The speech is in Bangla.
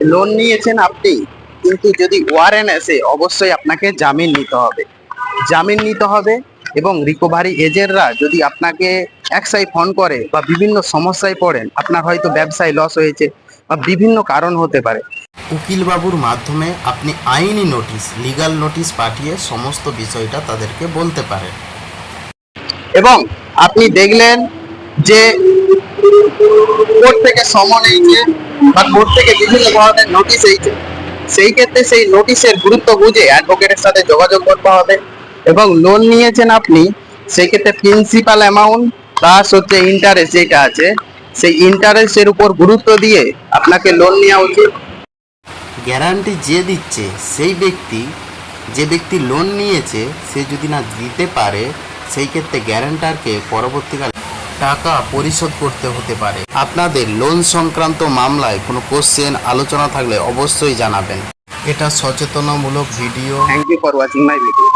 লোন নিয়েছেন আপনি, কিন্তু যদি ওয়ারেন্ট আসে অবশ্যই আপনাকে জামিন নিতে হবে। জামিন নিতে হবে এবং রিকভারি এজেন্টরা যদি আপনাকে একসাথে ফোন করে বা বিভিন্ন সমস্যায় পড়েন, আপনার হয়তো ব্যবসায় লস হয়েছে বা বিভিন্ন কারণ হতে পারে, উকিলবাবুর মাধ্যমে আপনি আইনি নোটিশ, লিগাল নোটিশ পাঠিয়ে সমস্ত বিষয়টা তাদেরকে বলতে পারেন। এবং আপনি দেখলেন যে কোর্ট থেকে সমন এইছে বা কোর্ট থেকে বিভিন্ন ধরনের নোটিশ এইছে, সেই ক্ষেত্রে সেই নোটিশের গুরুত্ব বুঝে অ্যাডভোকেটের সাথে যোগাযোগ করতে হবে। এবং লোন নিয়েছেন আপনি, সেই ক্ষেত্রে প্রিন্সিপাল অ্যামাউন্ট প্লাস হচ্ছে ইন্টারেস্ট যেটা আছে, সেই ইন্টারেস্টের উপর গুরুত্ব দিয়ে আপনাকে লোন নেওয়া উচিত। গ্যারান্টি যে দিচ্ছে সেই ব্যক্তি, যে ব্যক্তি লোন নিয়েছে, সে যদি না দিতে পারে, সেই ক্ষেত্রে গ্যারান্টারকে পরবর্তীকালে টাকা পরিশোধ করতে হতে পারে। আপনাদের লোন সংক্রান্ত মামলায় কোনো কোশ্চেন আলোচনা থাকলে অবশ্যই জানাবেন। এটা সচেতনামূলক video. Thank you for watching my video.